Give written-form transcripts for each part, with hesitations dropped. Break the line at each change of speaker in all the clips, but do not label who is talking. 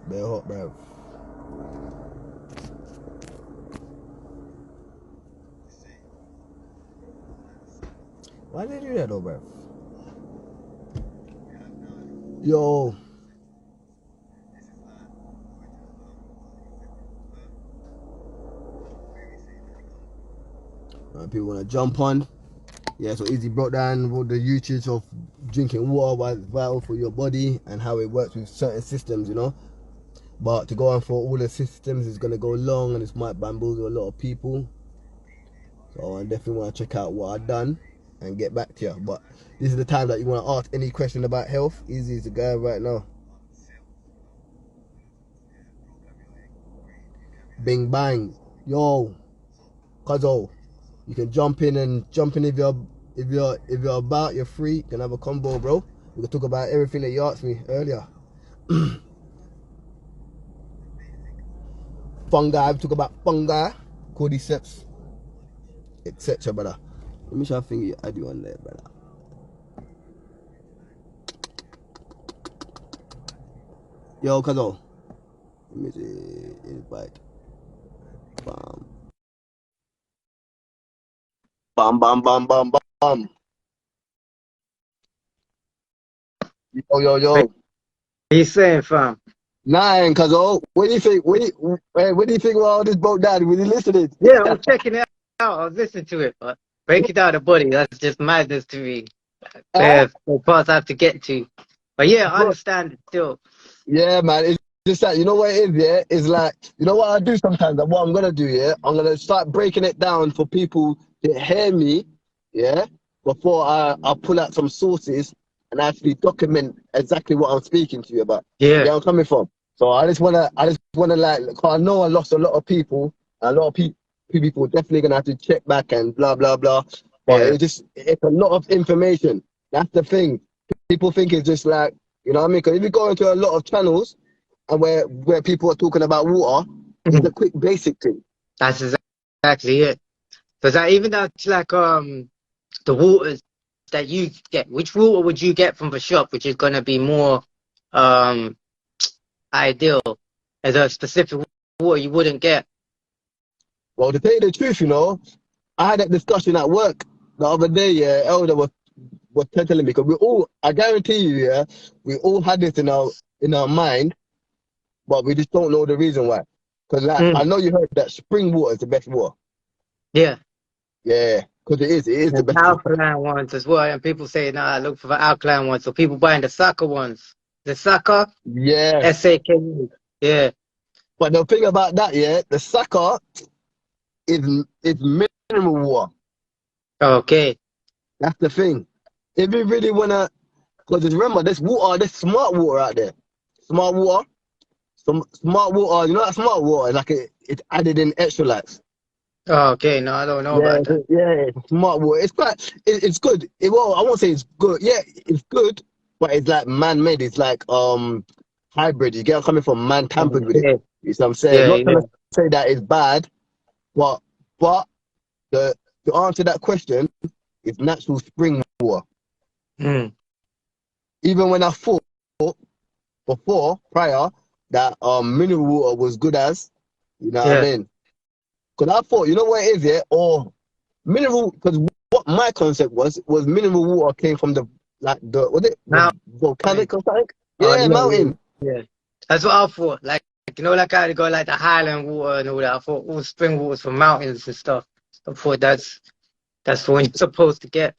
Bare hot, bro. Why did they do that though, bro? Yo, people want to jump on. Yeah, so Eazi broke down all the usage of drinking water, why it's vital for your body and how it works with certain systems, you know. But to go on for all the systems is going to go long and it might bamboozle a lot of people. So I definitely want to check out what I've done and get back to you. But this is the time that you want to ask any question about health. Eazi is the guy right now. Bing bang. Yo, Cuzzo, you can jump in if you're about, you're free, you can have a combo, bro. We can talk about everything that you asked me earlier. Fungi, we talk about fungi, cordyceps, etc., brother. Let me try to think I do on there, brother. Yo, Cuzzo. Let me see. Invite. Bam. Bam, bam, bam, bam, bam. Yo.
What are you saying, fam?
Nine, Cuzzo. What do you think? What do you think about all this boat down? Were you listening?
Yeah, I was checking it out. I was listening to it, but break it down the body. That's just madness to me.
Huh?
There's parts I have to get to. But yeah, I
Bro,
understand it still.
yeah, man. It's just that, you know what it is, yeah? It's like, you know what I do sometimes? That what I'm going to do, yeah? I'm going to start breaking it down for people to hear me, yeah? Before I pull out some sources and actually document exactly what I'm speaking to you about. You
Yeah,
get where I'm coming from? So I just wanna like, 'cause I know I lost a lot of people. A lot of people definitely gonna have to check back and blah blah blah. But
yeah.
it's a lot of information. That's the thing. People think it's just like, you know what I mean? Because if you go into a lot of channels and where people are talking about water, it's a
Mhm.
quick basic thing.
That's exactly it. Because even that's like the waters that you get. Which water would you get from the shop, which is gonna be more um ideal as a specific water you wouldn't get?
Well, to tell you the truth, you know, I had that discussion at work the other day. Yeah, Elder was telling me because I guarantee you, yeah, we all had this in our mind, but we just don't know the reason why. Because like I
Mm,
know you heard that spring water is the best water.
yeah.
Yeah, because it is the
There's
best water.
alkaline ones as well, and people say, "Nah, look for the alkaline ones." So people buying the Saka ones, the Saka
Yeah,
SAK. Yeah,
but the thing about that, yeah, the sucker is mineral water.
okay.
That's the thing. If you really wanna, because remember, there's smart water out there. Smart water, some smart water. You know that smart water is like it's added in electrolytes.
Okay, no, I don't know
Yeah,
about that.
yeah, smart water. It's good. Well, I won't say it's good. Yeah, it's good, but it's like man-made. It's like hybrid. You get what I'm coming from? Man tampered with it.
Okay.
You see what I'm saying?
Yeah,
Not
yeah.
trying to say that it's bad, but but the to answer that question, it's natural spring water.
Mm,
Even when I thought before prior that mineral water was good as, you know what I
yeah.
mean? Because I thought, you know what it is, yeah, or mineral. Because what my concept was mineral water came from the was it the
Mountain.
volcanic or something?
Oh,
Yeah,
yeah, yeah,
mountain.
yeah. That's what I thought. Like like I had to go like the Highland water and all that. I thought all spring waters from mountains and stuff. I thought that's the one you're supposed to get.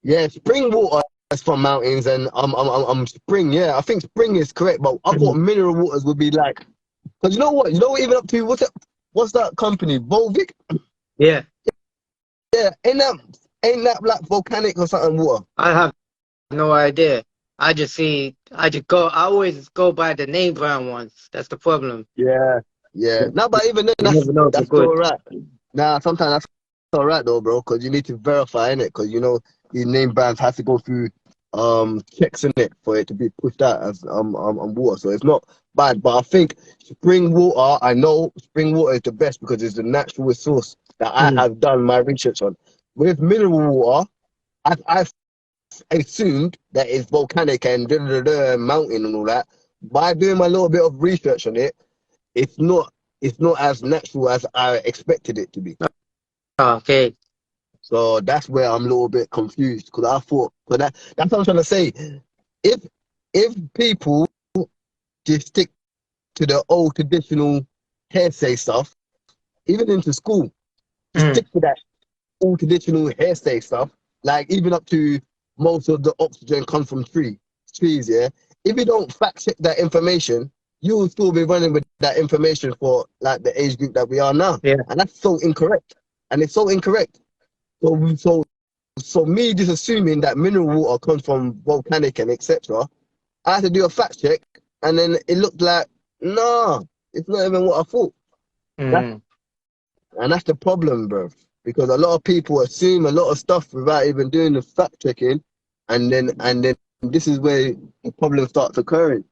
Yeah, spring water is from mountains and spring. Yeah, I think spring is correct, but I thought
Mm.
mineral waters would be like, because you know what, even up to what's that company, Volvic?
Yeah,
Yeah, ain't that like volcanic or something water?
I have no idea. I always go by the name brand ones. That's the problem.
Yeah, yeah.
You
No, but even then, that's
never know if they're
that's still
good.
alright. Nah, sometimes that's alright though, bro, because you need to verify in it, because you know these name brands have to go through checks in it for it to be pushed out as water. So it's not bad, but I think spring water. I know spring water is the best because it's the natural resource that I
Mm.
have done my research on. With mineral water, I've assumed that it's volcanic and mountain and all that. by doing my little bit of research on it, it's not as natural as I expected it to be.
Okay.
So that's where I'm a little bit confused because I thought, but that's what I'm trying to say. If people just stick to the old traditional hearsay stuff, even into school, just
Mm.
stick to that old traditional hearsay stuff, like even up to most of the oxygen comes from trees, yeah. If you don't fact check that information, you will still be running with that information for like the age group that we are now.
Yeah.
And that's so incorrect. And it's so incorrect. So me just assuming that mineral water comes from volcanic and etc. I had to do a fact check, and then it looked like no, it's not even what I thought. That's,
Mm.
and that's the problem, bro. Because a lot of people assume a lot of stuff without even doing the fact checking, and then this is where the problem starts occurring.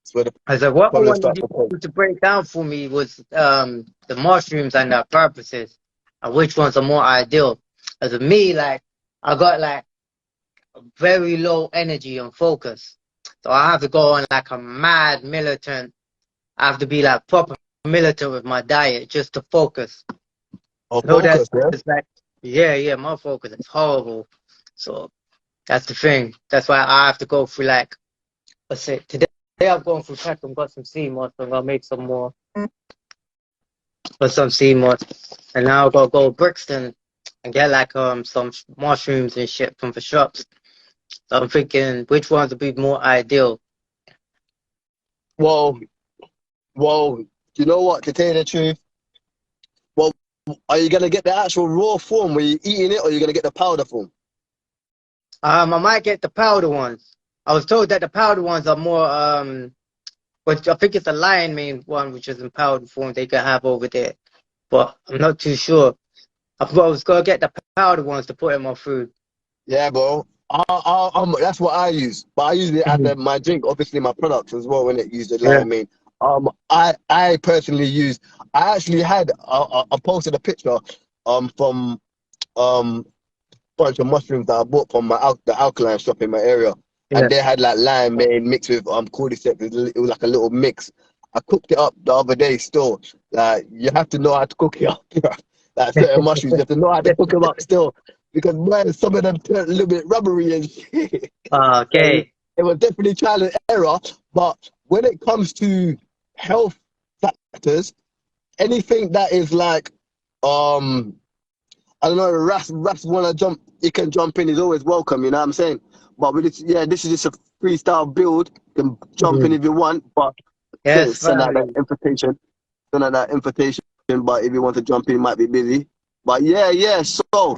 It's where the
I said, what I
problem
wanted
starts occurring.
you to break down for me was the mushrooms and their purposes, and which ones are more ideal. As of me, like I got like very low energy and focus, so I have to go on like a mad militant. I have to be like proper militant with my diet just to focus.
Or
No, that's
focus, yeah.
it's like yeah, my focus is horrible. So that's the thing. That's why I have to go through like let's say today I've gone through Peckham, got some sea moss, I'm gonna make some more. Put some sea moss, and now I'll go Brixton and get like some mushrooms and shit from the shops. So I'm thinking which ones would be more ideal.
Well, you know what? To tell you the truth, well, are you gonna get the actual raw form where you're eating it, or are you gonna get the powder form?
I might get the powder ones. I was told that the powder ones are more but I think it's a lion mane one which is in powder form they can have over there. But I'm not too sure. I was gonna get the powder ones to put in my food.
Yeah, bro. That's what I use, but I use it as my drink, obviously my products as well when it use the
Yeah.
liamine. I personally use. I actually had. I posted a picture, from bunch of mushrooms that I bought from the alkaline shop in my area,
Yeah.
and they had like liamine mixed with cordyceps. It was like a little mix. I cooked it up the other day. Still, like you have to know how to cook it up. Like certain mushrooms, you have to know how to cook them up still, because man, some of them turn a little bit rubbery and shit. So
Okay.
it was definitely trial and error. But when it comes to health factors, anything that is like um I don't know, Rafs wanna jump, he can jump in, he's always welcome, you know what I'm saying? But with this, yeah, this is just a freestyle build. You can jump in
Mhm.
if you want, but
Yes,
send out that
family.
invitation. Send out that invitation, but if you want to jump in, you might be busy. But yeah, so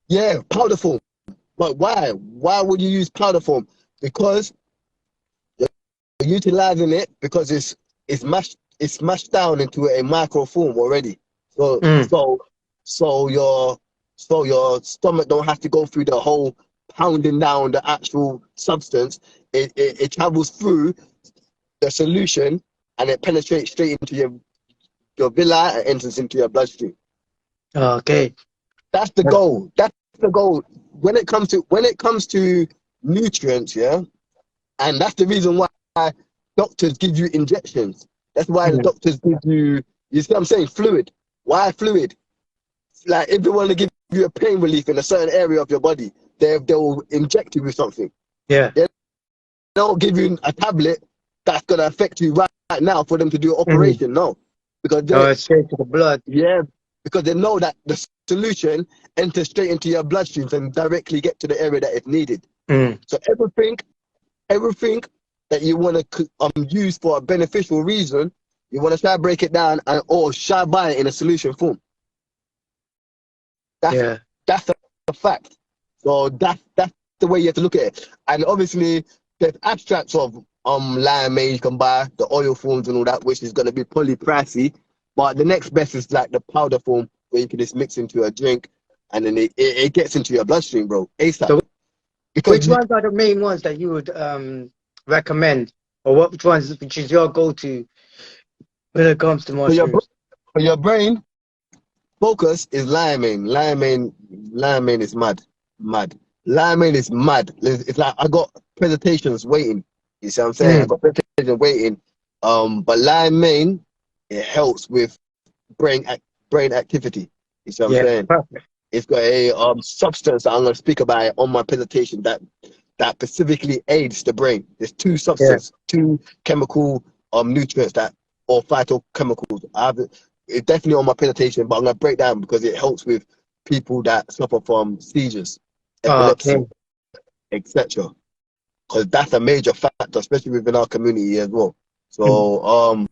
yeah, powder form. But why? Why would you use powder form? Because you're utilizing it because it's mashed down into a micro form already. So
Mm.
so so your your stomach don't have to go through the whole pounding down the actual substance. It travels through the solution and it penetrates straight into your villi and enters into your bloodstream.
Okay.
That's the goal. That's the goal. When it comes to nutrients, yeah, and that's the reason why doctors give you injections. That's why the
Mm.
doctors give you, you see what I'm saying, fluid. Why fluid? Like if they want to give you a pain relief in a certain area of your body, they'll inject you with something.
Yeah.
They don't give you a tablet that's gonna affect you right now for them to do an
Mm.
operation. No, because
Oh, it's straight to the blood.
yeah, because they know that the solution enters straight into your bloodstreams and directly get to the area that is needed.
Mm.
So everything that you want to use for a beneficial reason, you want to try to break it down and or try buy it in a solution form. That's
Yeah.
that's a fact. So that's the way you have to look at it. And obviously, there's abstracts of limeade you can buy, the oil forms and all that, which is going to be probably pricey. But the next best is like the powder form where you can just mix into a drink, and then it gets into your bloodstream, bro, ASAP.
So
Because
which ones are the main ones that you would recommend, or what which ones which is your go-to when it comes to
for your
mushrooms?
for your brain, focus is liamine. Liamine is mad. Limeade is mad. It's like I got presentations waiting. You see what I'm saying? I
Mm.
got presentations waiting. But limeade, it helps with brain brain activity. You see what I'm
Yeah.
saying?
Perfect.
It's got a substance that I'm going to speak about it on my presentation that specifically aids the brain. There's
Yeah.
two chemical nutrients that or phytochemicals. I have it's definitely on my presentation, but I'm going to break down because it helps with people that suffer from seizures,
Okay.
epilepsy, etc. Because that's a major factor, especially within our community as well.
Mm.
So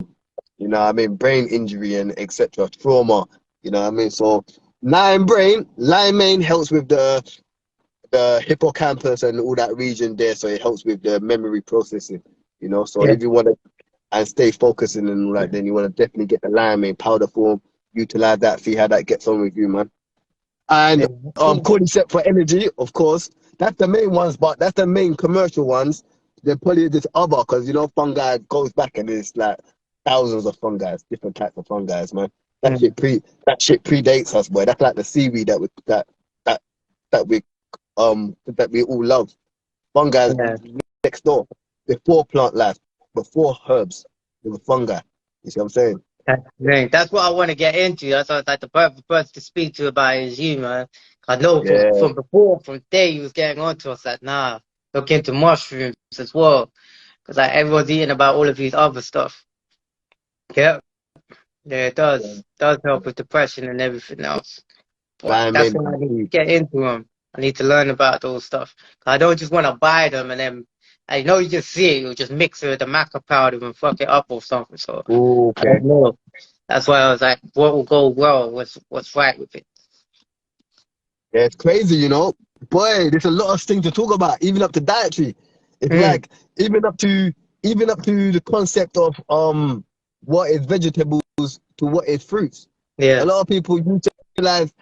you know what I mean, brain injury and etc. Trauma, you know what I mean? So limeade helps with the hippocampus and all that region there, so it helps with the memory processing, you know. So
Yeah.
if you want to and stay focusing and all that, then you want to definitely get the limeade powder form, utilize that, see how that gets on with you, man. And
Yeah.
cordyceps for energy, of course. That's the main ones, but that's the main commercial ones. Then probably this other, because you know fungi goes back and it's like thousands of fungi, different types of fungi, man.
Mm.
That shit predates us, boy. That's like the seaweed that that we all love. Fungi
Yeah.
next door. Before plant life, before herbs, there were fungi. You see what I'm saying?
That's what I want to get into. That's what, like the perfect person to speak to about is you, man. I know
Yeah,
from before, from day you was getting on to us like, nah, look into mushrooms as well. Because like everyone's eating about all of these other stuff. Yeah, yeah, it
yeah.
does help with depression and everything else. But that's
Limeade
why I
is
need to
key.
get into them. I need to learn about those stuff. I don't just want to buy them and then I know you just see it, you just mix it with the maca powder and fuck it up or something. So I
Okay.
don't know. That's why I was like, what will go well? What's right with it?
Yeah, it's crazy, you know. Boy, there's a lot of things to talk about, even up to dietary. It's
Mm,
like even up to the concept of what is vegetables to what is fruits. A
yeah,
lot of people utilize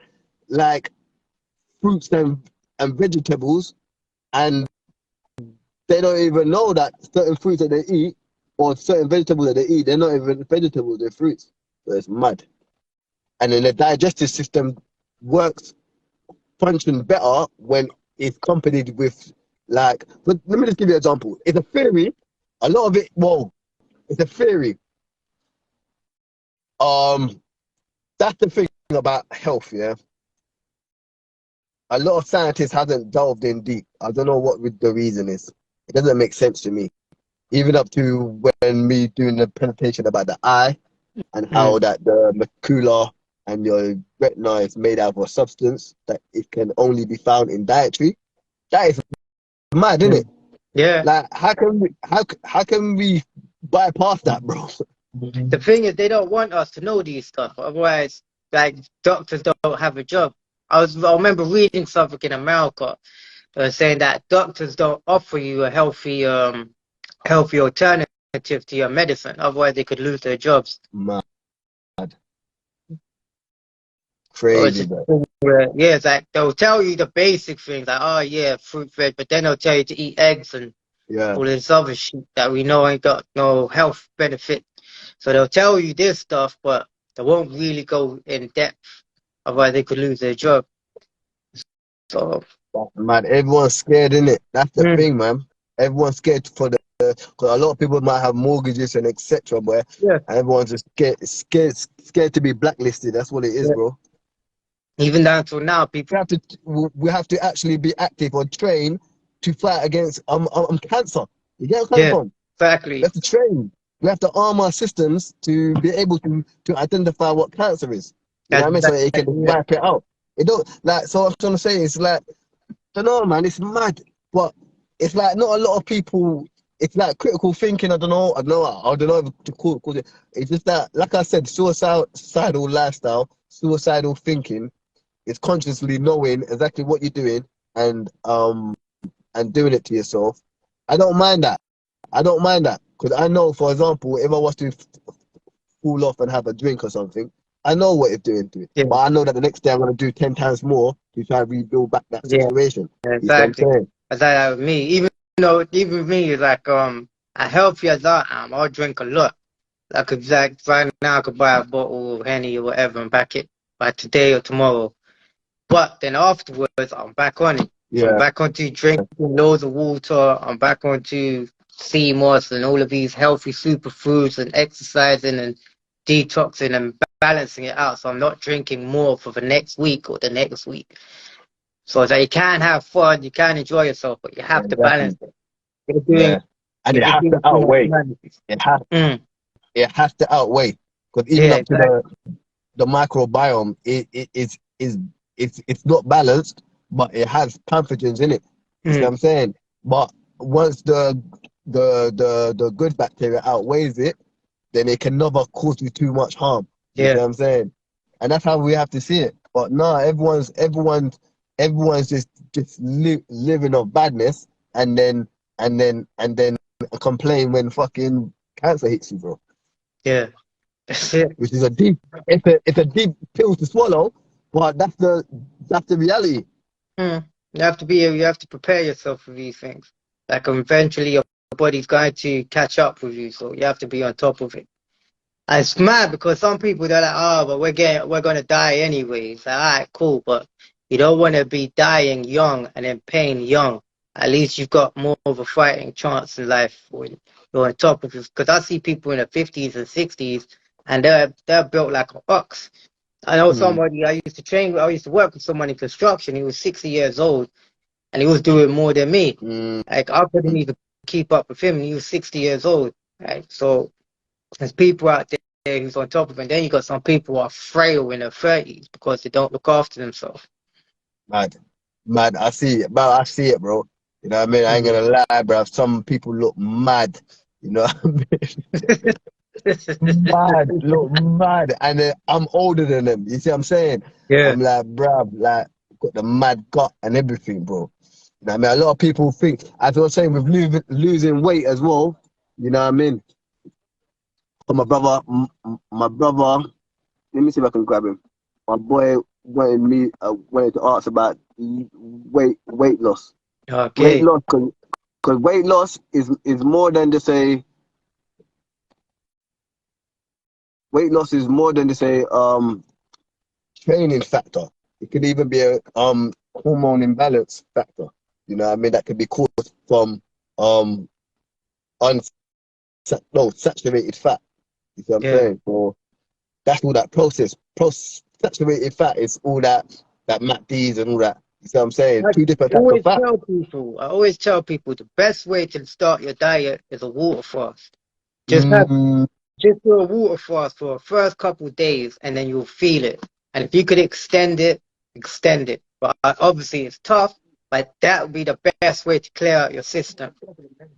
like fruits and vegetables, and they don't even know that certain fruits that they eat or certain vegetables that they eat, they're not even vegetables, they're fruits. So it's mad. And then the digestive system works function better when it's accompanied with like. But let me just give you an example. It's a theory. A lot of it. Well, it's a theory. Um, that's the thing about health. Yeah, a lot of scientists haven't delved in deep. I don't know what the reason is. It doesn't make sense to me. Even up to when me doing the presentation about the eye and how
mm,
that the macula and your retina is made out of a substance that it can only be found in dietary. That is mad, isn't it?
mm. Yeah.
Like, how can we bypass that, bro?
The thing is, they don't want us to know these stuff. Otherwise, like doctors don't have a job. I remember reading something in America saying that doctors don't offer you a healthy alternative to your medicine. Otherwise, they could lose their jobs.
Mad,
So it's
crazy,
just,
bro.
yeah, it's like they'll tell you the basic things like, oh yeah, fruit, veg, but then they'll tell you to eat eggs and
Yeah,
all this other shit that we know ain't got no health benefit. So they'll tell you this stuff, but they won't really go in depth. Otherwise, they could lose their job. So,
that's mad. Everyone's scared, in it. That's the
mm,
thing, man. Everyone's scared for the because a lot of people might have mortgages and etc. But
yeah,
everyone's just scared to be blacklisted. That's what it is,
yeah.
bro.
Even down till now, people,
We have to actually be active or train to fight against cancer. You get where I'm coming
yeah,
from? We
exactly.
have to train. We have to arm our systems to be able to identify what cancer is. You know
That's
what I mean? So it can
exactly it.
wipe it out. It don't like so what I'm trying to say is like I don't know, man, it's mad. But it's like not a lot of people it's like critical thinking, I don't know if to call it. It's just that like I said, suicidal lifestyle, suicidal thinking is consciously knowing exactly what you're doing and doing it to yourself. I don't mind that. I don't mind that because I know, for example, if I was to cool off and have a drink or something, I know what it's doing to it.
Yeah,
But I know that the next day I'm going to do 10 times more to try and rebuild back that
yeah,
situation. You see what I'm
exactly.
saying?
That's like with me. Even me is like as healthy as I am, I'll drink a lot. I could like right now I could buy a bottle of Henny or whatever and back it by today or tomorrow. But then afterwards I'm back on it. I'm
Yeah.
back onto drinking loads of water. I'm back onto sea moss and all of these healthy superfoods and exercising and detoxing and balancing it out. So I'm not drinking more for the next week or the next week. So that you can have fun, you can enjoy yourself, but you
Yeah,
have to balance
exactly.
it. You're doing,
Yeah. And it
you're
has to
doing too much
outweigh.
damage.
It has
Mm,
it has to outweigh. Because even
yeah,
up to
exactly.
the microbiome, it's not balanced, but it has pathogens in it. You see what
Mm,
I'm saying? But once the good bacteria outweighs it, then it can never cause you too much harm. You see
yeah,
what I'm saying? And that's how we have to see it. But no, everyone's just living off badness, and then complain when fucking cancer hits you, bro.
yeah. That's it.
Which is a deep, it's a deep pill to swallow, but that's the reality.
Mm. You have to prepare yourself for these things. Like eventually your body's going to catch up with you, so you have to be on top of it. And it's mad because some people they're like, oh, but we're gonna die anyway. It's like, all right, cool, but you don't want to be dying young and in pain young. At least you've got more of a fighting chance in life when you're on top of it. Because I see people in their 50s and 60s, and they're built like an ox. I know
Mm,
somebody I used to train with, I used to work with someone in construction. He was 60 years old and he was doing more than me.
mm,
Like I couldn't even keep up with him. And he was 60 years old. Right. So there's people out there who's on top of it. And then you got some people who are frail in their 30s because they don't look after themselves.
mad, mad. I see it, bro. I see it, bro. You know what I mean? I ain't
Mhm.
gonna lie, bro. Some people look mad. You know what I mean? Mad, look mad, and I'm older than them. You see what I'm saying?
Yeah.
I'm like, bruv, like got the mad gut and everything, bro. You know what I mean? A lot of people think, as I was saying, with losing weight as well. You know what I mean? But my brother. Let me see if I can grab him. My boy wanted to ask about weight loss. Weight
Okay.
loss, because weight loss is more than just a weight loss is more than just a training factor. It could even be a hormone imbalance factor. You know what I mean? That could be caused from um uns no saturated fat. You see what I'm
Yeah.
saying? So that's all that saturated fat is all that MACDs and all that. You see what I'm saying?
I
Two different types of fat.
I always tell people the best way to start your diet is a water fast. Just have
Mm,
Just do a water fast for the first couple of days and then you'll feel it. And if you could extend it, extend it. But obviously it's tough, but that would be the best way to clear out your system.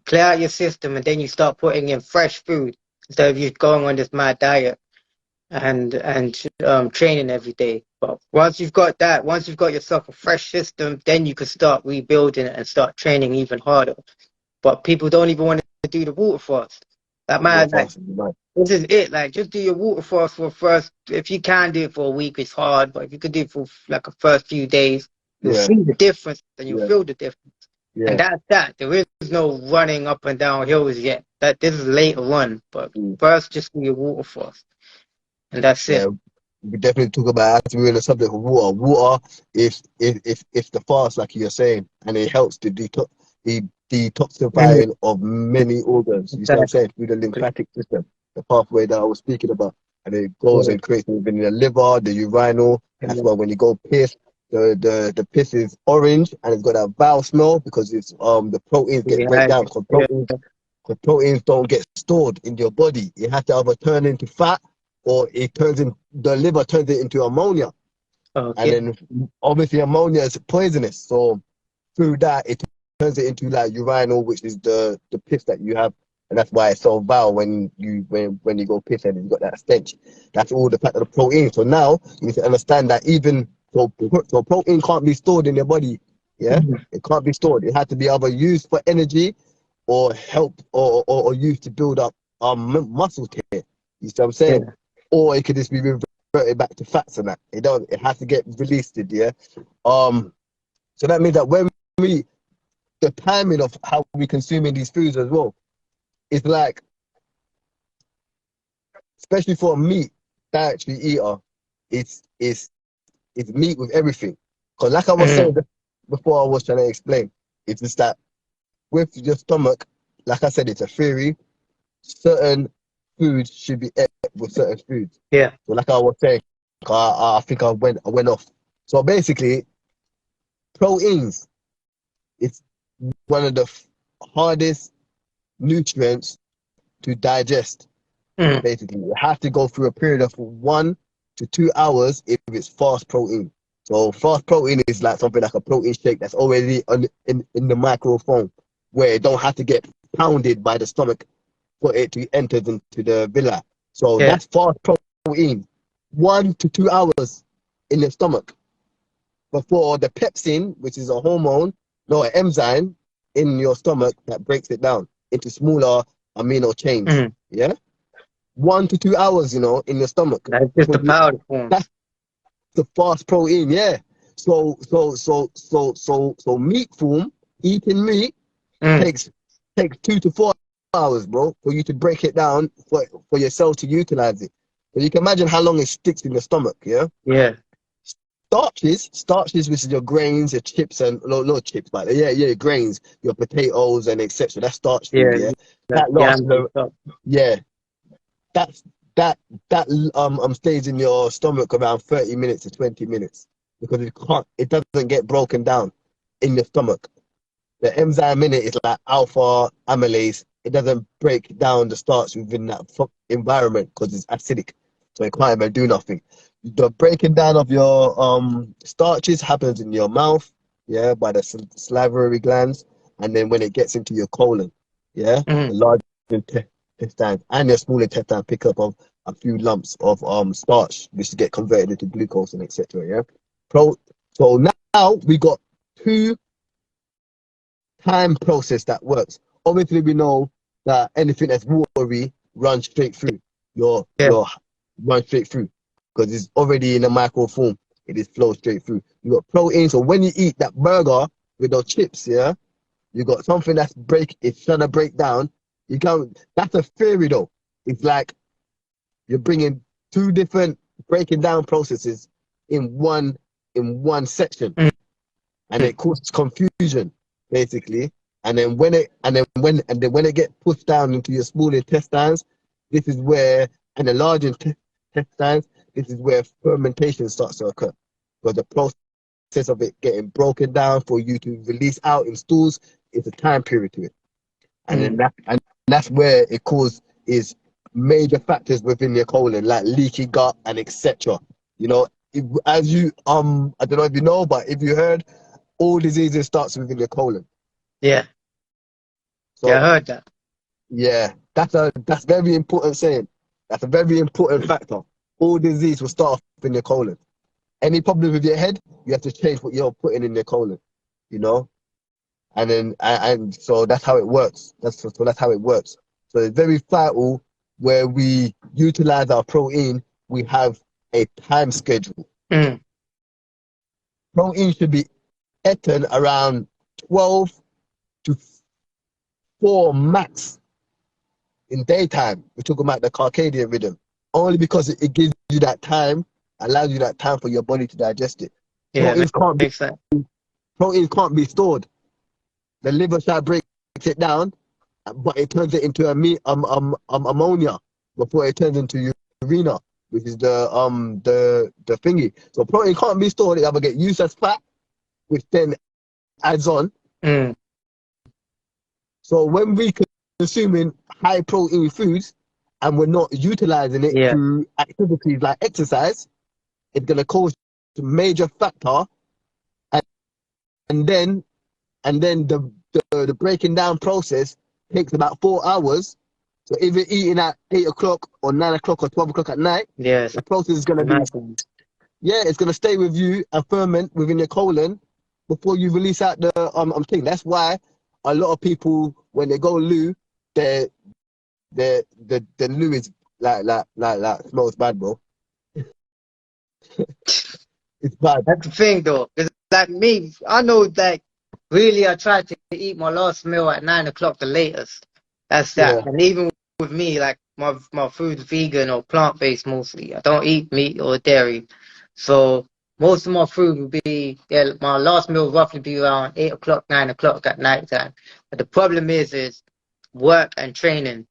Clear out your system and then you start putting in fresh food instead of you going on this mad diet and training every day. But once you've got yourself a fresh system, then you can start rebuilding it and start training even harder. But people don't even want to do the water fast. That
water
man, like
fast is nice.
this is it. Like, just do your water fast for first. If you can do it for a week, it's hard. But if you could do it for like a first few days, you'll
Yeah,
see the difference and you'll
yeah,
feel the difference. And
yeah.
that's that. There is no running up and down hills yet. That this is later on. But
Mm,
first, just do your water fast, and that's
yeah.
it.
We definitely talk about as we're in the subject of water. Water is the fast, like you're saying, and it helps to the
Mm,
detoxifying of many organs. You see what I'm
exactly.
saying? Through the lymphatic system, the pathway that I was speaking about. And it goes
Yeah.
and creates within the liver, the urinal. That's
Yeah.
why when you go piss, the piss is orange and it's got that foul smell because it's the proteins get break
Yeah.
down because proteins don't get stored in your body. It has to either turn into fat or the liver turns it into ammonia. And
Okay.
then obviously ammonia is poisonous. So through that it turns it into like urinal, which is the piss that you have. And that's why it's so foul when you go piss and you've got that stench. That's all the fact of the protein. So now you need to understand that so protein can't be stored in your body. Yeah,
Mhm.
it can't be stored. It has to be either used for energy or help or used to build up muscle tear. You see what I'm saying?
Yeah.
Or it could just be reverted back to fats and that. It has to get released, yeah. Um so that means that when we the timing of how we consuming these foods as well is like, especially for a meat dietary eater, it's it's meat with everything. Because like I was saying,
Mm.
before I was trying to explain. It's just that with your stomach, like I said, it's a theory. Certain foods should be ate with certain foods.
Yeah.
So like I was saying, I think I went off. So basically, proteins, it's one of the hardest nutrients to digest.
Mm.
Basically, you have to go through a period of 1 to 2 hours if it's fast protein. So fast protein is like something like a protein shake that's already in the microphone, where it don't have to get pounded by the stomach for it to enter into the villi. So
Yeah.
that's fast protein. 1 to 2 hours in the stomach before the pepsin, which is a hormone, no, an enzyme in your stomach that breaks it down into smaller amino chains.
Mm.
Yeah, 1 to 2 hours, in your stomach.
That's just
For
the
you,
powder form.
that's the fast protein. Yeah. So meat form, eating meat
Mm.
takes 2 to 4 hours, bro, for you to break it down for your cells to utilize it. So you can imagine how long it sticks in the stomach. Yeah.
Yeah.
Starches, which is your grains, your chips, and no chips, but yeah, grains, your potatoes and etc. That's starch food.
Yeah.
Yeah,
Like
that lasts.
yams and stuff.
Yeah, that's that stays in your stomach around 30 minutes to 20 minutes because it doesn't get broken down in your stomach. The enzyme in it is like alpha amylase. It doesn't break down the starch within that environment because it's acidic, so it can't even do nothing. The breaking down of your starches happens in your mouth, yeah, by the salivary glands, and then when it gets into your colon, yeah, the
Mm.
large intestine and your small intestine pick up of a few lumps of starch, which get converted into glucose and etc. Yeah, Pro. So now we got two time process that works. Obviously, we know that anything that's watery runs straight through
Yeah.
your run straight through because it's already in a micro form. It is flow straight through. You got protein, so when you eat that burger with those chips, yeah, you got something it's trying to break down. You can't. That's a theory though. It's like you're bringing two different breaking down processes in one section
Mm.
and it causes confusion basically. And then when it gets pushed down into your small intestines, this is where and the large intestines, this is where fermentation starts to occur. Because the process of it getting broken down for you to release out in stools is a time period to it. And then
Mm.
that's where it causes is major factors within your colon, like leaky gut and etc. As you I don't know if you know, but if you heard, all diseases starts within your colon.
Yeah. Yeah. I
So
heard that.
yeah, that's very important saying. That's a very important factor. All disease will start off in your colon. Any problem with your head, you have to change what you're putting in your colon. You know, and so that's how it works. That's how it works. So it's very vital where we utilize our protein. We have a time schedule.
Mm.
Protein should be eaten around 12 to 4 max in daytime. We're talking about the circadian rhythm, only because it gives you that time, allows you that time for your body to digest it.
Yeah.
Proteins can't be
Makes sense.
proteins can't be stored. The liver shall break it down, but it turns it into ammonia before it turns into urina, which is the thingy. So protein can't be stored. It either get used as fat, which then adds on.
Mm.
So when we consuming high protein foods and we're not utilizing it
Yeah.
through activities like exercise, it's gonna cause a major factor, and, and then the breaking down process takes about 4 hours. So if you're eating at 8 o'clock or 9 o'clock or 12 o'clock at night,
Yeah. It's
the process is gonna
a
be
nice one.
it's gonna stay with you and ferment within your colon before you release out the thing. That's why a lot of people when they go loo, they the loo is like smells bad, bro. It's bad.
That's the thing, though. It's like me. I know that really I try to eat my last meal at 9 o'clock, the latest. That's that.
Yeah,
And even with me, like my food's vegan or plant based mostly. I don't eat meat or dairy. So most of my food will be, yeah, my last meal will roughly be around 8 o'clock, 9 o'clock at night time. But the problem is work and training.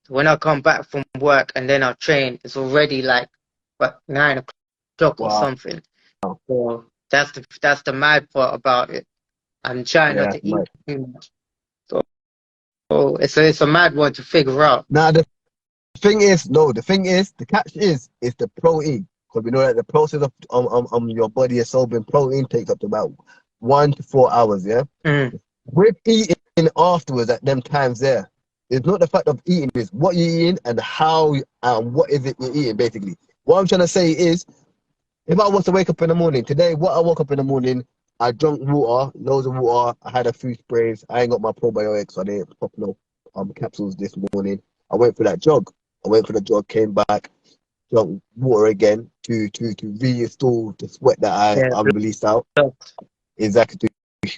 When I come back from work and then I train, it's already like, what, 9 o'clock or
Wow.
something. So that's the mad part about it. I'm trying not
Yeah,
to eat
mate.
too much. So it's a mad one to figure out.
Now the thing is, no, the thing is, the catch is the protein. Because we know that the process of your body absorbing protein takes up to about 1 to 4 hours, yeah?
Mm,
With eating afterwards at them times there, it's not the fact of eating, it's what you're eating and how and what is it you're eating, basically. What I'm trying to say is, if I was to wake up in the morning, today, what I woke up in the morning, I drank water, loads of water, I had a few sprays, I ain't got my probiotics, so I didn't pop no capsules this morning. I went for that jog. I went for the jog, came back, drank water again to reinstall the sweat that I
yeah.
released out.
So,
Exactly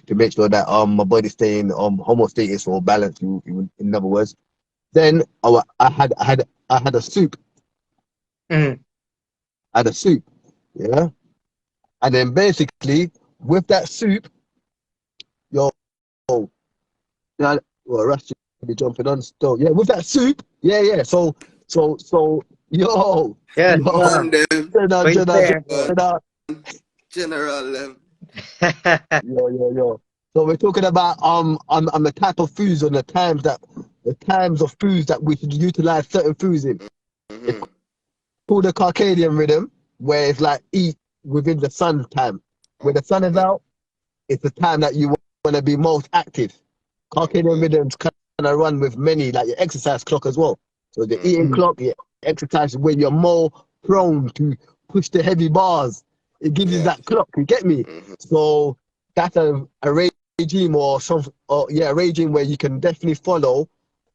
to make sure that my body stay in homeostasis or balance in other words. Then I had a soup.
mm,
I had a soup, yeah. And then basically with that soup, yo, yeah, well, Russ should be jumping on still. Yeah, with that soup, yeah. So, yo,
yes,
yo,
Man, them.
Jenna,
what you
Jenna,
saying, bro?
Jenna,
General, them.
yo. So we're talking about on the type of foods and the times of foods that we should utilize certain foods in. It's
Mm-hmm.
called the circadian rhythm, where it's like eat within the sun time. When the sun is
Okay.
out, it's the time that you want to be most active. Circadian
Okay.
rhythms kind of run with many, like your exercise clock as well. So the eating
Mm-hmm.
Mm,
clock, your exercise, where you're more prone to push the heavy bars. It gives you
Yeah.
that clock. You get me?
Mm-hmm.
So that's a regime or some, or yeah, a regime where you can definitely follow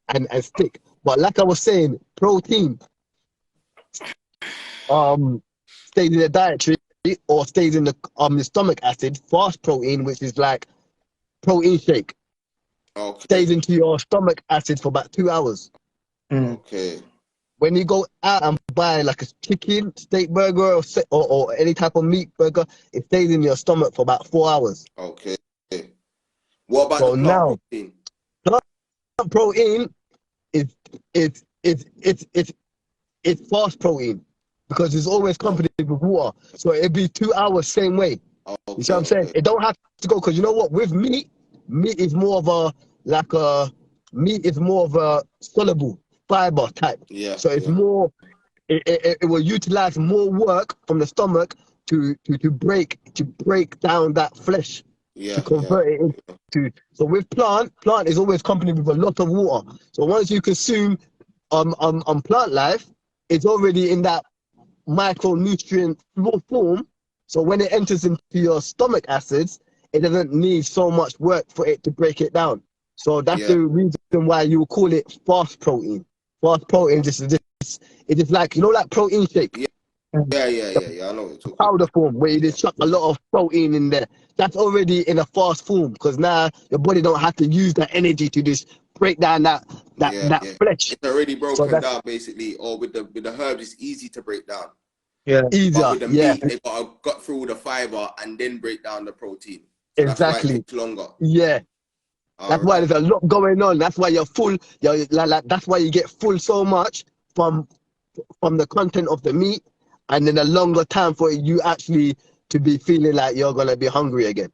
and stick. But like I was saying, protein um stays in the dietary or stays in the stomach acid. Fast protein, which is like protein shake,
Okay.
stays into your stomach acid for about 2 hours.
mm.
Okay.
When you go out and buy like a chicken steak burger or any type of meat burger, it stays in your stomach for about 4 hours.
Okay. What about the
So
plant
now,
protein?
plant protein is it's it's it's it's it's fast protein because it's always
Okay.
accompanied with water. So it'd be 2 hours same way. You see what
Okay.
I'm saying?
Okay.
It don't have to go because you know what? With meat is more of a like a meat is more of a soluble fiber type.
Yeah.
So it's
Yeah.
more it will utilize more work from the stomach to break down that flesh to
Yeah. Yeah.
convert it into. So with plant is always accompanied with a lot of water. So once you consume plant life, it's already in that micronutrient form. So when it enters into your stomach acids, it doesn't need so much work for it to break it down. So that's
Yeah.
the reason why you call it fast protein. Fast protein just it is like like protein shake,
Yeah.
Mm.
Yeah. Yeah.
the
Yeah. Yeah. I know what you're talking
powder
about.
form where you
Yeah.
just chuck a lot of protein in there. That's already in a fast form because now your body don't have to use that energy to just break down that that
Yeah.
that
Yeah.
flesh.
It's already
So
broken
that's
down basically, or with the herbs, it's easy to break down.
Yeah.
But
easier.
with the
Yeah,
meat, they gotta got through the fiber and then break down the protein. So that's why it
exactly.
takes longer.
Yeah.
All
That's why
right.
there's a lot going on. That's why you're full. That's why you get full so much from the content of the meat, and then a longer time for you actually to be feeling like you're gonna be hungry again.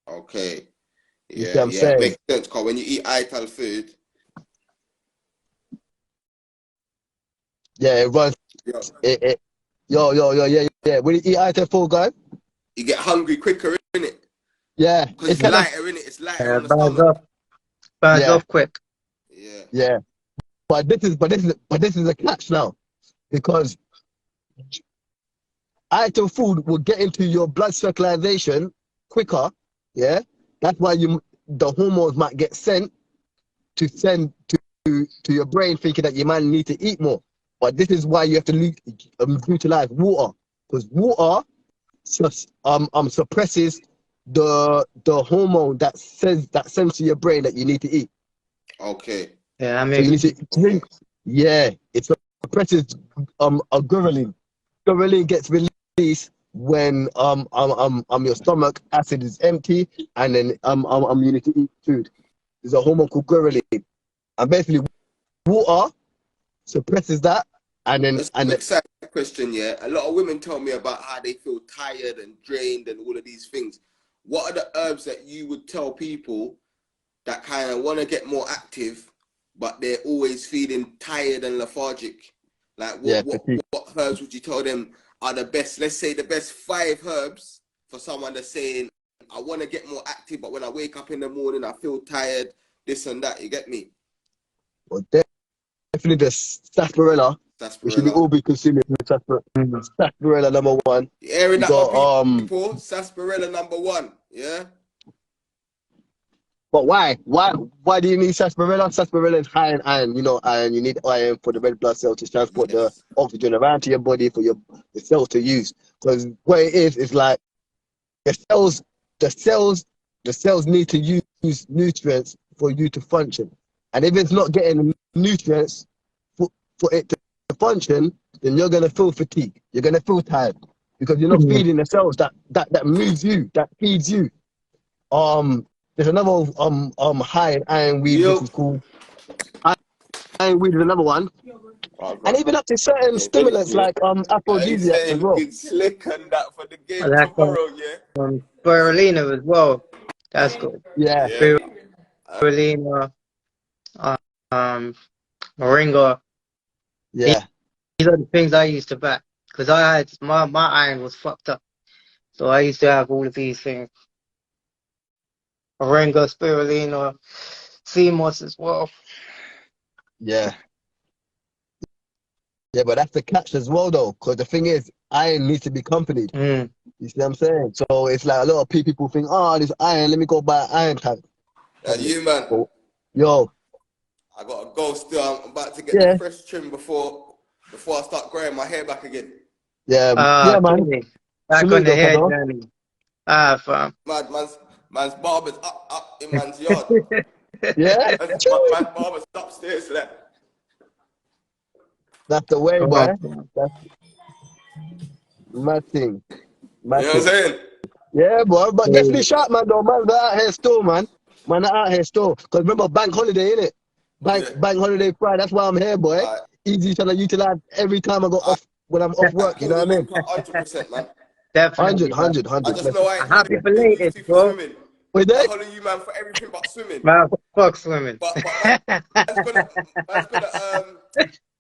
Okay.
You see
Yeah.
what I'm
Yeah. It
saying?
makes sense. Cause when you eat ital food,
Yeah, it runs.
yeah,
It yo, yeah. When you eat item full guy,
you get hungry quicker, innit?
yeah,
Because
it
it's
kind of
lighter, innit? It's lighter
Yeah,
on the stomach.
burns
yeah,
off quick.
Yeah.
yeah. But this is a catch now because item food will get into your blood circulation quicker. Yeah, that's why the hormones might get sent to send to your brain thinking that you might need to eat more. But this is why you have to utilize water because water suppresses the hormone that sends to your brain that you need to eat.
Okay.
Yeah, I
So you
make
need to drink.
Okay.
Yeah, it suppresses a ghrelin. Ghrelin gets released when your stomach acid is empty, and then you need to eat food. There's a hormone called ghrelin, and basically water suppresses that, and then
Just a quick side question, yeah. A lot of women tell me about how they feel tired and drained and all of these things. What are the herbs that you would tell people that kind of want to get more active, but they're always feeling tired and lethargic? Like what herbs would you tell them are the best? Let's say the best 5 herbs for someone that's saying, I want to get more active, but when I wake up in the morning, I feel tired, this and that. You get me?
Well, definitely the sarsaparilla. We should all be consuming sarsaparilla number 1.
You hearing that,
got,
people? Sarsaparilla number 1. Yeah.
But why? Why do you need sarsaparilla? Sarsaparilla is high in iron. You know, iron. You need iron for the red blood cell to transport the oxygen around to your body for the cells to use. Because what it is like the cells need to use nutrients for you to function. And if it's not getting nutrients for it to function, then you're gonna feel fatigue. You're gonna feel tired because you're not feeding the cells that moves you, that feeds you. There's another high in iron weed, which is called iron weed is another one. And even up to certain stimulants like aphrodisiacs as well.
Slick and that for the game
like,
tomorrow, yeah.
Spirulina as well. That's good.
Yeah.
Spirulina, moringa.
Yeah.
These are the things I used to back because I had my iron was fucked up, so I used to have all of these things. Moringa, spirulina, sea moss as well.
Yeah. Yeah, but that's the catch as well, though, because the thing is, iron needs to be accompanied. You see what I'm saying? So it's like a lot of people think, oh, this iron, let me go buy iron tank.
You, man.
Yo.
I got to go still. I'm about to get the fresh trim before I start growing my hair back again.
Yeah, man.
Back on the hair journey. Fam.
Man's barber's up in man's yard.
Yeah.
Man's barber's upstairs there.
That's the way, boy. That's my thing.
You know what I'm saying?
Yeah, boy. But definitely shout, man, though. Man, they're out here still, man. Man, they're out here still. Because remember, bank holiday, innit? Bank holiday Friday. That's why I'm here, boy. Easy trying to utilize every time I go off when I'm off work. You know what I mean?
100%, man.
Definitely.
100.
I just know I ain't
happy belated, bro.
Swimming.
Wait,
I follow you, man, for everything but swimming.
Man, fuck swimming.
But man's got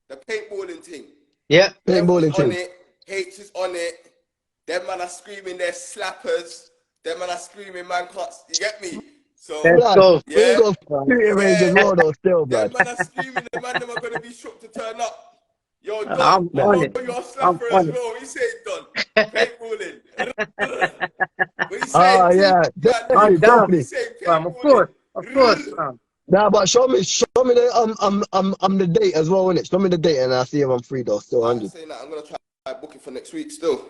the paintballing thing.
Yeah. Paintballing
thing. On it. H is on it. Them man are screaming, they're slappers. Them man are screaming, man can't. You get me? So
let's go.
Yeah. We go shooting range as well, though. Still,
man. Them man are screaming. The man them are gonna be shook to turn up. Yo, Don,
I'm on it.
You're a slapper as well. What you say, Don? Paintballing. What you say?
Yeah.
I'm down. Of course.
Nah, but show me the date as well, innit? Show me the date and I'll see if I'm free though. Still 100.
I'm gonna try booking for next week still.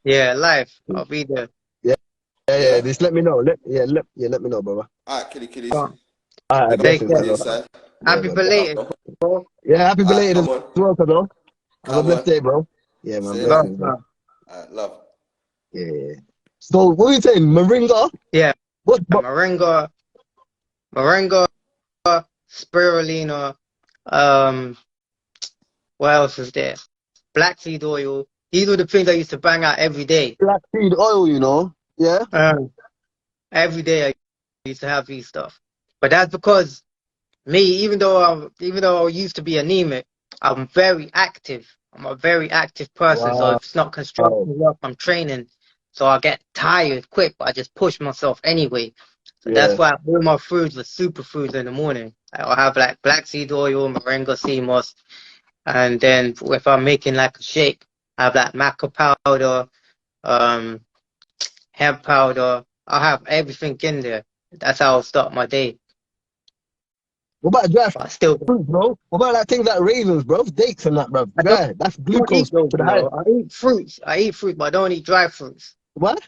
Yeah, live. I'll be there.
Yeah. Just let me know. Let me know, brother.
Alright, killies.
Alright,
take care. Happy belated, bro.
Yeah, happy belated as well, bro. Have a blessed day, bro. Yeah, man.
Love.
Yeah. So what are you saying? Moringa?
Yeah. What? Moringa, spirulina. What else is there? Black seed oil. These were the things I used to bang out every day.
Black seed oil, you know? Yeah.
Every day I used to have these stuff, but that's because me, even though I used to be anemic, I'm very active. I'm a very active person. Wow. So if it's not constructive work, I'm training, so I get tired quick. But I just push myself anyway. So that's why all my foods are superfoods in the morning. I'll have like black seed oil, moringa, sea moss, and then if I'm making like a shake, I have like maca powder, hemp powder. I'll have everything in there. That's how I'll start my day.
What about dry fruit, bro? What about like things like raisins, bro? Dates and that, bro. Dry. That's glucose.
I eat fruit, but I don't eat dry fruits.
What?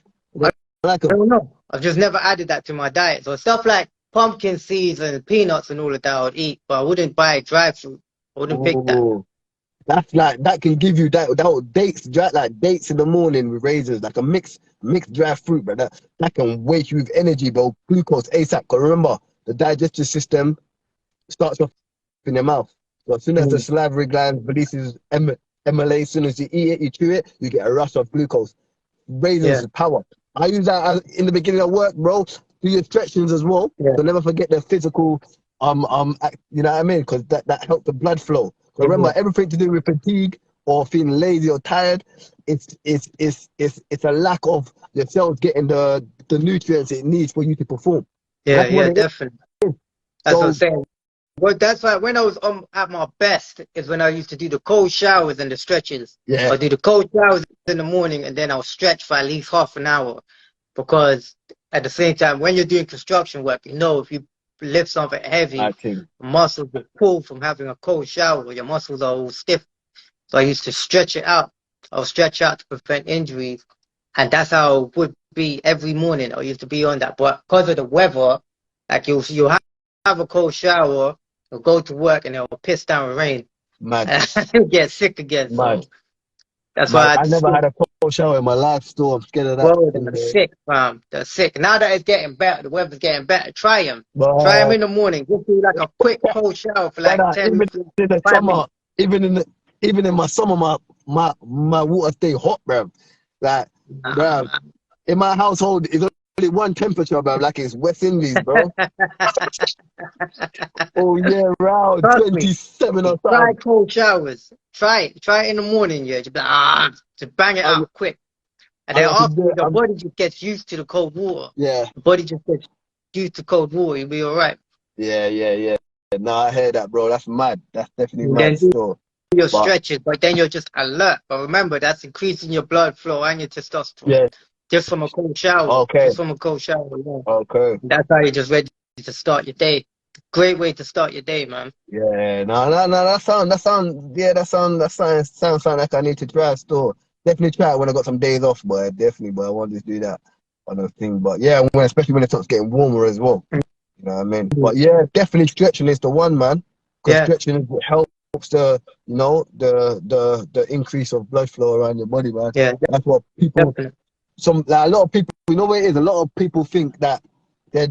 I don't know. I've just never added that to my diet. So stuff like pumpkin seeds and peanuts and all of that I would eat, but I wouldn't buy dry fruit. I wouldn't pick that.
That's like that can give you that dates like dates in the morning with raisins, like a mixed dry fruit, but that can wake you with energy, bro. Glucose ASAP. Cause remember, the digestive system starts off in your mouth. So as soon as the
Mm.
salivary gland releases MLA, as soon as you eat it, you chew it, you get a rush of glucose. Raisins
Yeah,
is power. I use that in the beginning of work, bro. Do your stretchings as well.
yeah,
So never forget the physical, you know what I mean? Because that helps the blood flow. So
yeah,
remember, everything to do with fatigue or feeling lazy or tired, it's a lack of your cells getting the nutrients it needs for you to perform.
yeah,
That's what
yeah,
it is.
definitely. That's what I'm
So
saying. Well, that's why when I was at my best is when I used to do the cold showers and the stretches.
yeah,
I'll do the cold showers in the morning and then I'll stretch for at least half an hour. Because at the same time, when you're doing construction work, you know, if you lift something heavy,
I think
muscles will pull from having a cold shower. Your muscles are all stiff. So I used to stretch it out. I'll stretch out to prevent injuries. And that's how it would be every morning. I used to be on that. But because of the weather, like you'll have a cold shower, you'll go to work and it'll piss down with rain.
mad,
And you'll get sick again.
mad,
So that's why
mad.
I had
I
to
never
stick.
had a cold shower in my life, so I'm scared of that.
Bro, they're sick, fam. They're sick. Now that it's getting better, the weather's getting better, try them. Try them
But
in the morning. Just do like a quick cold shower for like
brother,
10,
even in the
5
summer,
minutes.
even in my summer, my water stay hot, bro. Like,
Nah,
bro, in my household, it's only one temperature, bro. Like it's West Indies, bro. Oh yeah, round
trust me.
27 or
Try
something.
cold showers. Try it. Try it in the morning, yeah. Just be like, just bang it
I,
out quick. And
I
then
reckon,
after the body just gets used to the cold water.
yeah,
The body just gets used to cold water, you'll be all right.
yeah. No, I hear that, bro. That's mad. That's definitely
And
mad
then do
still.
your
But
stretches, but then you're just alert. But remember, that's increasing your blood flow and your testosterone.
yeah,
Just from a cold shower.
okay,
Just from a cold shower alone.
okay.
And that's how you're just ready to start your day. Great way to start your day, man.
Yeah, no. That sound like I need to try still. Definitely try it when I got some days off, but definitely, but I want to do that on the thing. But yeah, especially when it starts getting warmer as well. You know what I mean?
Mhm.
But yeah, definitely stretching is the one, man. Because
Yeah,
stretching helps the increase of blood flow around your body, man.
yeah,
That's what people
definitely.
a lot of people, you know what it is? A lot of people think that they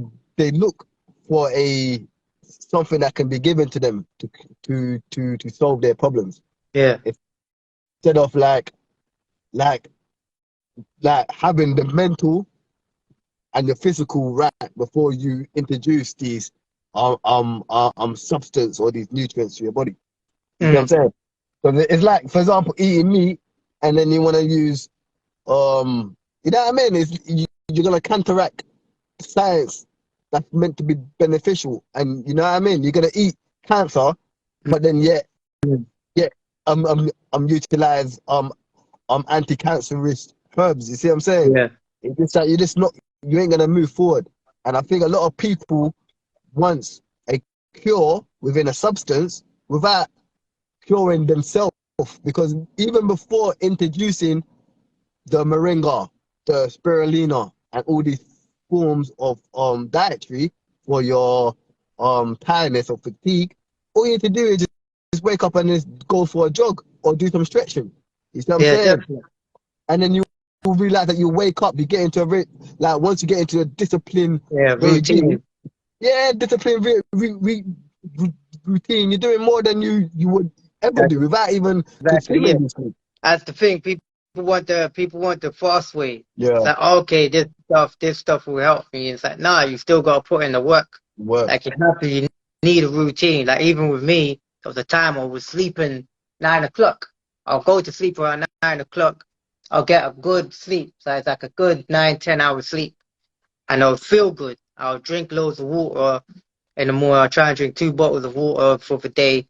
look for a something that can be given to them to solve their problems
Yeah,
instead of like having the mental and the physical right before you introduce these substance or these nutrients to your body. You see what I'm
mm,
saying? So it's like, for example, eating meat and then you want to use you know what I mean? You're gonna counteract science that's meant to be beneficial, and you know what I mean. You're gonna eat cancer, but then
mm,
yet utilize anti-cancerous herbs. You see what I'm saying?
yeah,
It's just that you ain't gonna move forward. And I think a lot of people wants a cure within a substance without curing themselves, because even before introducing the moringa, the spirulina, and all these forms of dietary for your tiredness or fatigue, all you need to do is just wake up and just go for a jog or do some stretching. You see what I'm
yeah,
saying?
definitely.
And then you realize that you wake up, you get into like once you get into a discipline
Yeah,
regime,
routine.
yeah, discipline routine, you're doing more than you would ever
That's
do without even
exactly
considering
it.
these things.
That's the thing. People want the fast way. It's
Yeah,
like, okay, this stuff will help me. It's like, nah, you still gotta put in the work.
work.
Like you need a routine. Like even with me, there was a time I was sleeping 9 o'clock. I'll go to sleep around 9 o'clock. I'll get a good sleep. So it's like a good 9, 10 hours sleep. And I'll feel good. I'll drink loads of water in the morning. I'll try and drink 2 bottles of water for the day.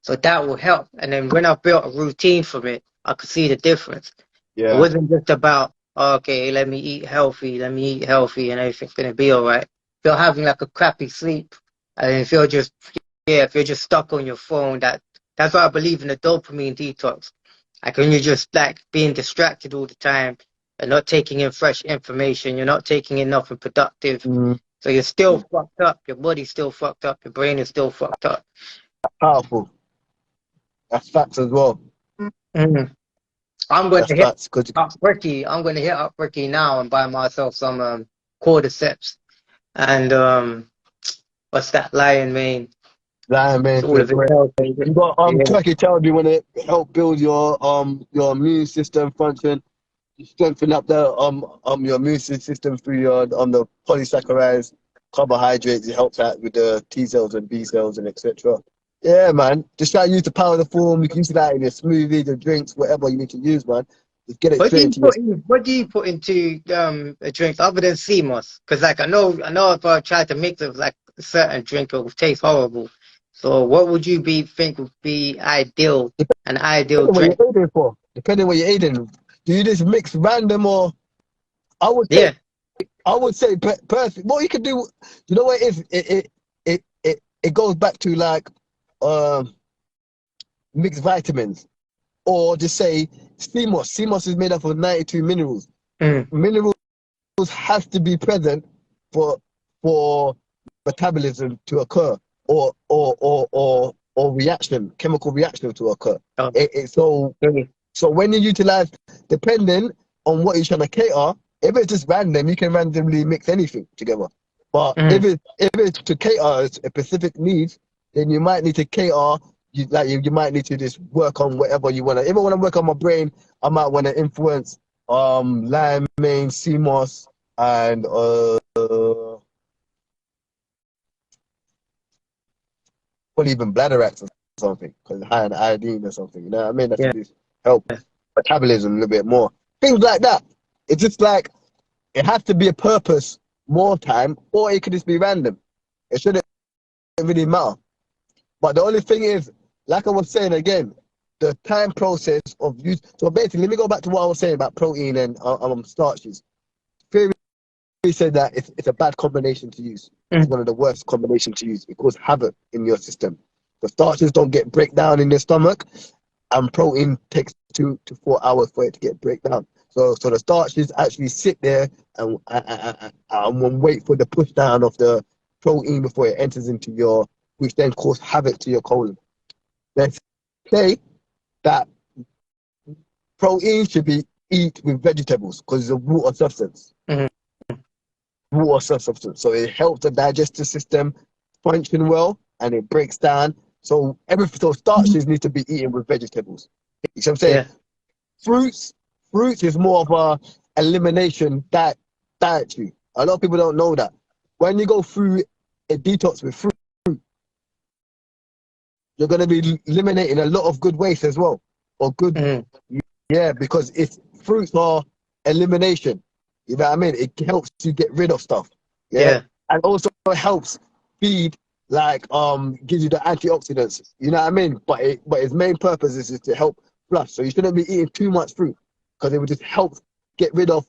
So that will help. And then when I built a routine from it, I could see the difference. It
Yeah,
wasn't just about, okay, let me eat healthy, and everything's gonna be all right. If you're having like a crappy sleep, and if you're just stuck on your phone, that's why I believe in the dopamine detox. Like when you're just like being distracted all the time and not taking in fresh information, you're not taking in nothing productive.
mm,
So you're still fucked up, your body's still fucked up, your brain is still fucked up.
powerful. That's facts as well.
Mm. I'm going
That's
to hit
facts. Cause
up Ricky. I'm going to hit up Ricky now and buy myself some cordyceps and what's that lion mane?
lion
It's
mane
all
feel
of it.
great. You got
Yeah.
turkey tail. Do you want to help build your immune system function? You strengthen up the your immune system through your the polysaccharides, carbohydrates. It helps out with the T cells and B cells and etc. Yeah, man. Just try to use the power of the form. You can use that in your smoothies, your drinks, whatever you need to use, man. Just get it
What do
straight
you
into your.
put in? What do you put into a drink other than sea moss? Because like I know if I tried to mix it with like a certain drink, it would taste horrible. So what would you think would be ideal? An ideal
Depending what
drink?
you're aiding for. Depending what you're aiding. Do you just mix random or? I would say
Yeah.
perfect. What you can do, you know what it is? It goes back to like um mixed vitamins, or just say CMOS. CMOS is made up of 92 minerals.
Mm.
Minerals have to be present for for metabolism to occur, or reaction, chemical reaction to occur.
Oh,
So
really?
so when you utilize, depending on what you're trying to cater, if it's just random, you can randomly mix anything together. But
Mm.
if it's to cater a specific needs, then you might need to cater. You might need to just work on whatever you want to. If I want to work on my brain, I might want to influence lime, main, CMOS, and or even bladder rats or something, because high in iodine or something. You know what I mean? That
Yeah.
should just help metabolism a little bit more. Things like that. It's just like it has to be a purpose more time, or it could just be random. It shouldn't really matter. But the only thing is, like I was saying again, the time process of use. So basically, let me go back to what I was saying about protein and starches. Theory said that it's a bad combination to use. It's
Mm.
one of the worst combinations to use. It causes havoc in your system. The starches don't get break down in your stomach, and protein takes 2 to 4 hours for it to get break down. So the starches actually sit there and wait for the push down of the protein before it enters into your, which then cause havoc to your colon. Let's say that protein should be eat with vegetables because it's a water substance.
Mm.
Water substance. So it helps the digestive system function well and it breaks down. So everything, so starches need to be eaten with vegetables. You see what I'm saying?
Yeah.
Fruits, fruits is more of a elimination dietary. A lot of people don't know that. When you go through a detox with fruit, you're going to be eliminating a lot of good waste as well, or good,
Mm.
yeah, because it's fruits are elimination. You know what I mean? It helps you get rid of stuff, yeah,
Yeah.
and also it helps feed, like gives you the antioxidants. You know what I mean? But its main purpose is to help flush. So you shouldn't be eating too much fruit because it would just help get rid of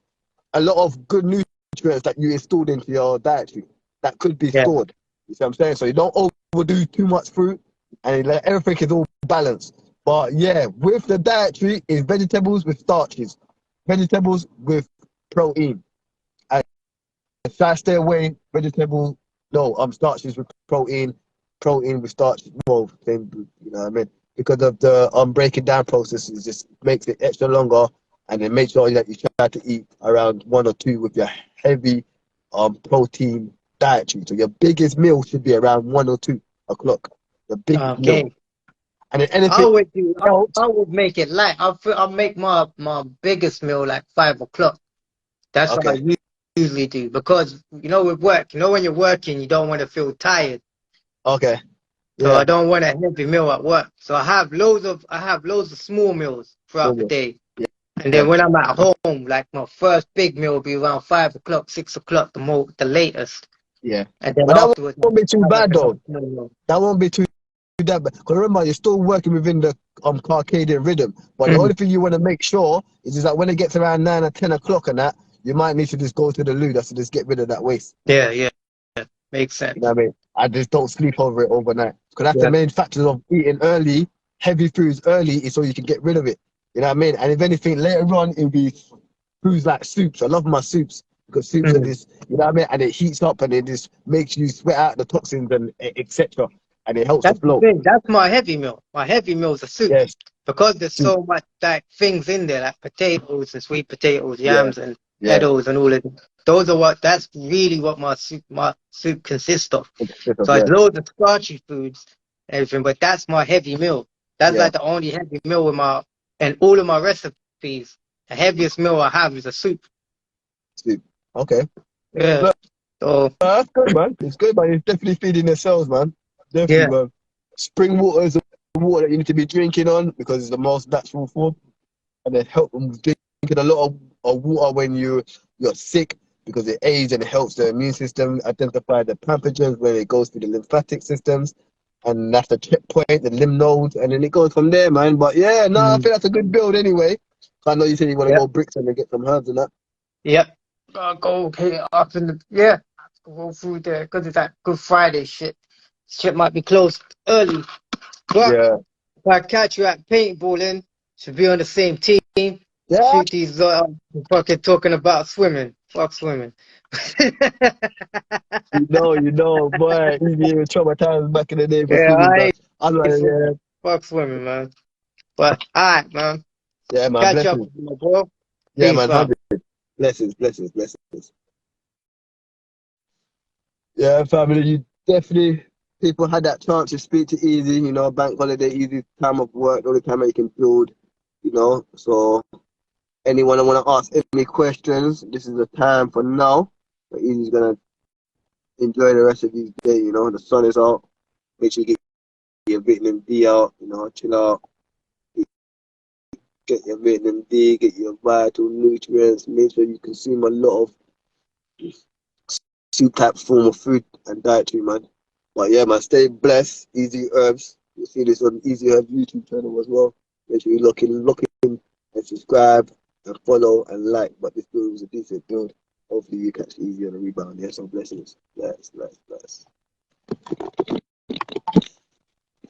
a lot of good nutrients that you installed into your dietary that could be
Yeah.
stored. You see what I'm saying? So you don't overdo too much fruit, and everything is all balanced. But yeah, with the dietary is vegetables with starches, vegetables with protein. And try to stay away vegetable, no, starches with protein, protein with starches. Well, then, you know what I mean? Because of the breaking down process, it just makes it extra longer, and then make sure that you try to eat around 1 or 2 with your heavy protein dietary. So your biggest meal should be around 1 or 2 o'clock. The big meal.
Okay.
And then
I
anything
would do.
else,
I would make it light. I'll make my biggest meal like 5 o'clock. That's what I
okay,
usually do because with work, when you're working, you don't want to feel tired.
okay,
So I
yeah,
don't want a heavy meal at work. So I have loads of small meals throughout the
normal,
day. And then
yeah,
when I'm at home, like my first big meal will be around 5 o'clock, 6 o'clock, the latest.
yeah.
And then
But that
afterwards,
won't be too
I have like
bad
a nice
though.
meal.
That won't be too that bad. Because remember, you're still working within the circadian rhythm. But the
Mm.
only thing you want to make sure is just that when it gets around 9 or 10 o'clock and that, you might need to just go to the loo. That's to just get rid of that waste.
Yeah, yeah, makes
You know
sense.
what I mean? I just don't sleep over it overnight. Because that's the
Yeah.
main factor of eating early, heavy foods early, is so you can get rid of it. You know what I mean? And if anything, later on, it'll be foods like soups. I love my soups because soups are
Mm.
this, you know what I mean? And it heats up and it just makes you sweat out the toxins and etc. and it helps the
That's the
flow.
thing. That's my heavy meal. My heavy meal is a soup
Yes,
because there's
soup.
so much like things in there, like potatoes and sweet potatoes,
Yeah,
yams and
yeah.
heddles and all of them. Those are what. That's really what my soup consists of.
Consist of,
So it's
yeah,
loads of starchy foods, everything. But that's my heavy meal. That's
yeah.
like the only heavy meal with my and all of my recipes. The heaviest meal I have is a soup.
Soup. Okay.
Yeah.
But
So
that's good, man. It's good, man. It's definitely feeding the cells, man. Definitely,
yeah.
man. Spring water is the water that you need to be drinking on because it's the most natural form, and it helps them with drinking a lot of water when you're sick because it aids and it helps the immune system identify the pathogens when it goes through the lymphatic systems, and that's the checkpoint, the lymph nodes, and then it goes from there, man. But yeah, no, I
Mm.
think that's a good build anyway. I know you said you want to
Yep.
go bricks and then get some herbs and that.
Yep. Gotta go hit it up in the yeah. Go through there because it's that Good Friday shit. Shit might be closed early, but
Yeah.
if I catch you at paintballing, should be on the same team.
Yeah.
Shoot these fucking talking about swimming. Fuck swimming.
Boy, Eazi was traumatized back in the day for
Yeah,
swimming,
I
but I'm like,
ain't
yeah,
swimming. Fuck swimming, man. But alright, man.
yeah, man,
Catch up
blessings.
with you, bro.
Yeah,
Peace
man,
out.
100. Blessings, blessings, blessings. Yeah, family, you definitely, people had that chance to speak to Eazi, bank holiday, easy time of work, the only time that you can build, so anyone that want to ask any questions, this is the time for now. But Easy's going to enjoy the rest of his day, the sun is out. Make sure you get your vitamin D out, chill out, get your vitamin D, get your vital nutrients, make sure you consume a lot of soup type form of food and dietary, man. But yeah, man, stay blessed. Easy Herbs. You see this on Easy Herbs YouTube channel as well. Make sure you look in and subscribe and follow and like. But this build was a decent build. Hopefully you catch Easy on the rebound. Yeah, so blessings. Bless, bless, bless.